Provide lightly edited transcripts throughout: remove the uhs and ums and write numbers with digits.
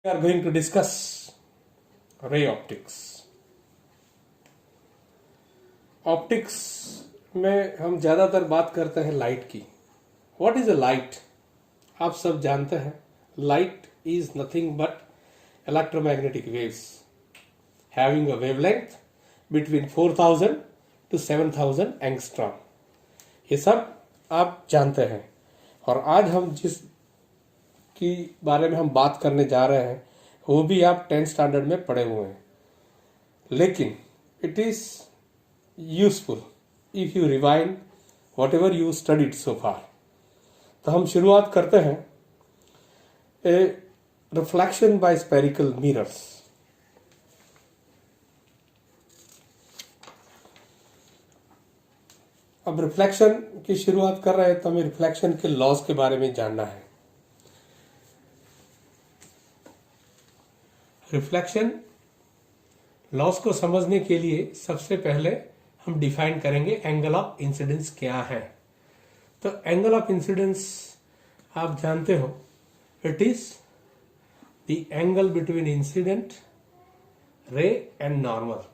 We are going to discuss ray optics. Optics में हम ज़्यादातर बात करते हैं लाइट की. What is a light? आप सब जानते हैं light is nothing but electromagnetic waves having a wavelength between 4000 to 7000 angstrom. ये सब आप जानते हैं. और आज हम जिस की बारे में हम बात करने जा रहे हैं वो भी आप 10th स्टैंडर्ड में पढ़े हुए हैं. लेकिन it is useful if you rewind whatever you studied so far. तो हम शुरुआत करते हैं a reflection by spherical mirrors. अब रिफ्लेक्शन की शुरुआत कर रहे हैं तो हमें रिफ्लेक्शन के लॉज के बारे में जानना है. रिफ्लेक्शन लॉस को समझने के लिए सबसे पहले हम डिफाइन करेंगे एंगल ऑफ इंसिडेंस क्या है. तो एंगल ऑफ इंसिडेंस आप जानते हो it is the angle between incident ray and normal.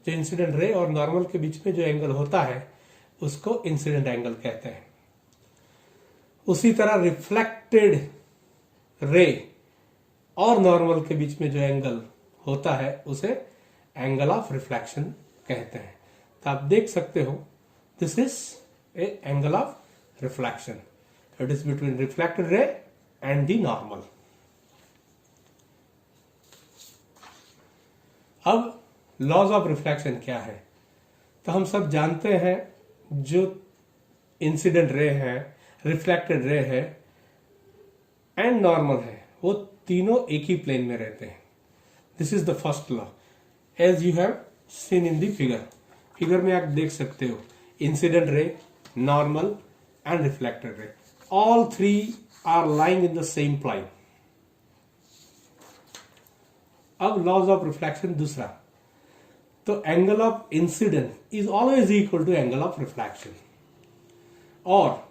जो इंसिडेंट रे और नॉर्मल के बीच में जो एंगल होता है उसको इंसिडेंट एंगल कहते हैं. उसी तरह रिफ्लेक्टेड रे और नॉर्मल के बीच में जो एंगल होता है उसे एंगल ऑफ रिफ्लेक्शन कहते हैं. तो आप देख सकते हो this is A angle of reflection. It is between reflected ray and the normal. अब लॉज ऑफ रिफ्लेक्शन क्या है? तो हम सब जानते हैं जो इंसिडेंट रे है, रिफ्लेक्टेड रे है एंड नॉर्मल है वो तीनों एक ही प्लेन में रहते हैं. This is the first law as you have seen in the figure. Figure में आप देख सकते हो incident ray, normal and reflected ray, all three are lying in the same plane. अब लॉज ऑफ रिफ्लेक्शन दूसरा. तो angle of incidence is always equal to angle of reflection. और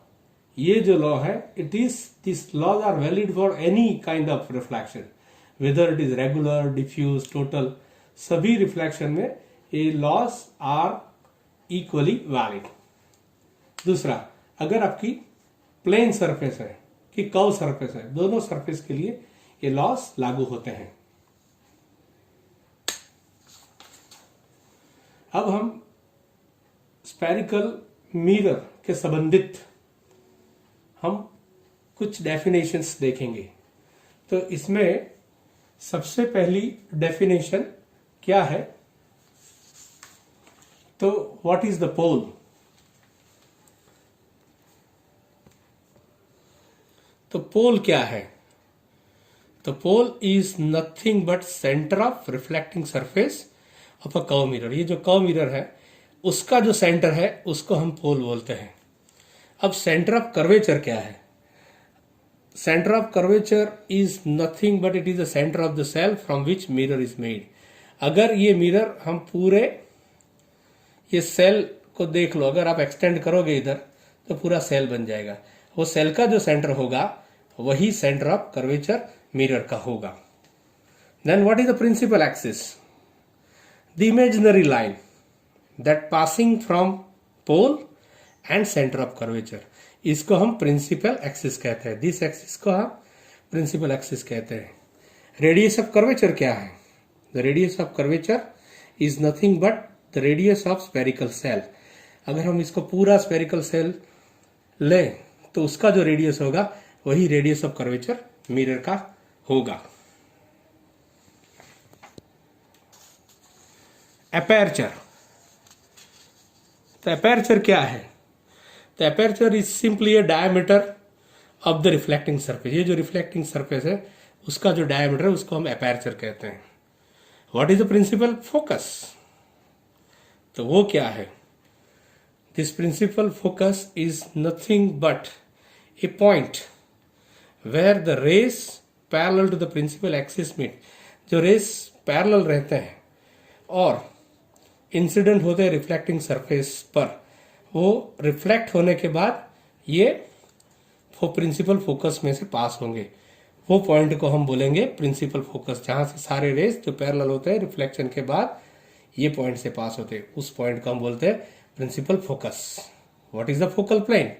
ये जो लॉ है it is this laws are valid for any kind of reflection whether it is regular, diffuse, total. सभी reflection में ये laws are equally valid. दूसरा, अगर आपकी प्लेन सरफेस है कि कर्व सरफेस है, दोनों सरफेस के लिए ये लॉज लागू होते हैं. अब हम स्पेरिकल मिरर के संबंधित हम कुछ डेफिनेशंस देखेंगे. तो इसमें सबसे पहली डेफिनेशन क्या है? तो व्हाट इज द पोल? तो पोल क्या है? तो pole is nothing but centre of reflecting surface of a curve mirror. ये जो कर्व मिरर है उसका जो सेंटर है उसको हम पोल बोलते हैं. अब सेंटर ऑफ कर्वेचर क्या है? Centre of curvature is nothing but it is the centre of the shell from which mirror is made. अगर ये मिरर हम पूरे ये सेल को देख लो, अगर आप एक्सटेंड करोगे इधर तो पूरा सेल बन जाएगा. वो सेल का जो सेंटर होगा वही सेंटर ऑफ कर्वेचर मिरर का होगा. Then what is the principal axis? The imaginary line that passing from pole and centre of curvature. इसको हम प्रिंसिपल एक्सिस कहते हैं. दिस एक्सिस को हम प्रिंसिपल एक्सिस कहते हैं. रेडियस ऑफ कर्वेचर क्या है? The radius of curvature is nothing but the radius of spherical shell. अगर हम इसको पूरा स्पेरिकल सेल लें तो उसका जो रेडियस होगा वही रेडियस ऑफ कर्वेचर मिरर का होगा. एपर्चर. तो एपर्चर क्या है? तो aperture is simply A diameter of the reflecting surface. ये जो रिफ्लेक्टिंग सरफेस है उसका जो डायमीटर है उसको हम एपर्चर कहते हैं. What is the principal focus? तो वो क्या है? This principal focus is nothing but a point where the rays parallel to the principal axis meet. जो रेस पैरेलल रहते हैं और इंसिडेंट होते हैं रिफ्लेक्टिंग सरफेस पर, वो रिफ्लेक्ट होने के बाद ये प्रिंसिपल फोकस में से पास होंगे. वो पॉइंट को हम बोलेंगे प्रिंसिपल फोकस, जहां से सारे रेस जो पैरेलल होते हैं रिफ्लेक्शन के बाद ये पॉइंट से पास होते हैं, उस पॉइंट को हम बोलते हैं principal focus. What is the focal plane?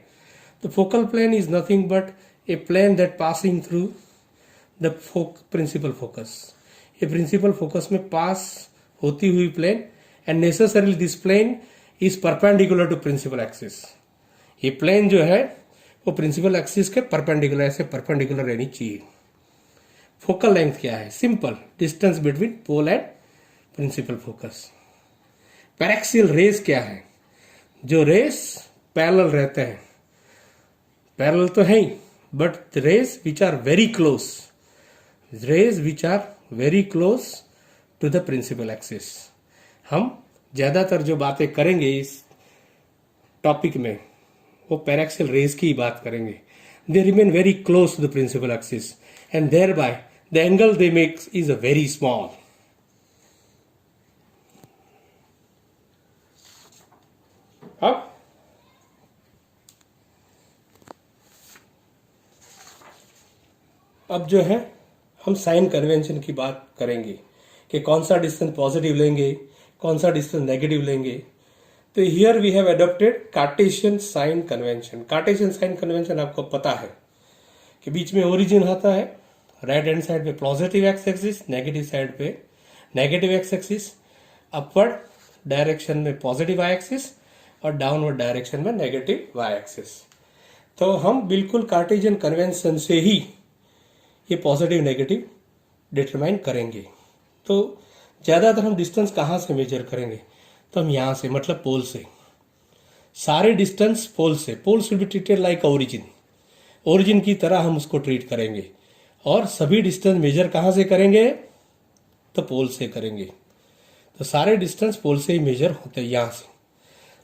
The focal plane is nothing but a plane that passing through the principal focus. ये प्रिंसिपल फोकस में पास होती हुई plane, and necessarily this plane is perpendicular to principal axis. ये plane जो है वो principal axis के perpendicular, ऐसे परपेंडिकुलर रहनी चाहिए। फोकल लेंथ क्या है? Simple, distance between pole and principal focus. Paraxial rays क्या है? जो रेस पैरेलल रहते हैं, पैरेलल तो है ही, but rays which are very close, rays which are very close to the principal axis. हम ज्यादातर जो बातें करेंगे इस टॉपिक में वो पैरेक्सियल रेस की ही बात करेंगे। They remain very close to the principal axis and thereby the angle they make is a very small. अब जो है हम साइन कन्वेंशन की बात करेंगे कि कौन सा डिस्टेंस पॉजिटिव लेंगे, कौन सा डिस्टेंस नेगेटिव लेंगे। तो here we have adopted Cartesian sign convention. Cartesian sign convention आपको पता है कि बीच में ओरिजिन होता है, राइट हैंड साइड पे positive X axis, negative side पे negative X axis, upward direction में पॉजिटिव वाई एक्सिस और डाउनवर्ड डायरेक्शन में नेगेटिव वाई एक्सिस। तो हम बिल्कुल कार्टेशियन कन्वेंशन से ही ये पॉजिटिव नेगेटिव डिटरमाइन करेंगे। तो ज्यादातर हम डिस्टेंस कहाँ से मेजर करेंगे? तो हम यहां से, मतलब पोल से। सारे डिस्टेंस पोल से, pole should be treated like origin, origin की तरह हम उसको ट्रीट करेंगे। और सभी डिस्टेंस मेजर कहाँ से करेंगे? तो पोल से करेंगे। तो सारे डिस्टेंस पोल से ही मेजर होते हैं, यहां से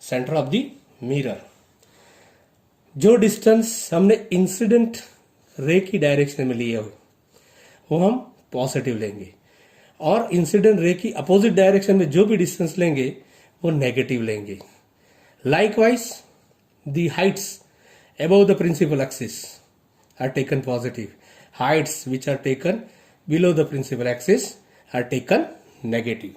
सेंटर ऑफ द मिरर। जो डिस्टेंस हमने इंसिडेंट रे की डायरेक्शन में लिए हो वो हम पॉजिटिव लेंगे, और इंसिडेंट रे की अपोजिट डायरेक्शन में जो भी डिस्टेंस लेंगे वो नेगेटिव लेंगे। Likewise the heights above the principal axis are taken positive, heights which are taken below the principal axis are taken negative.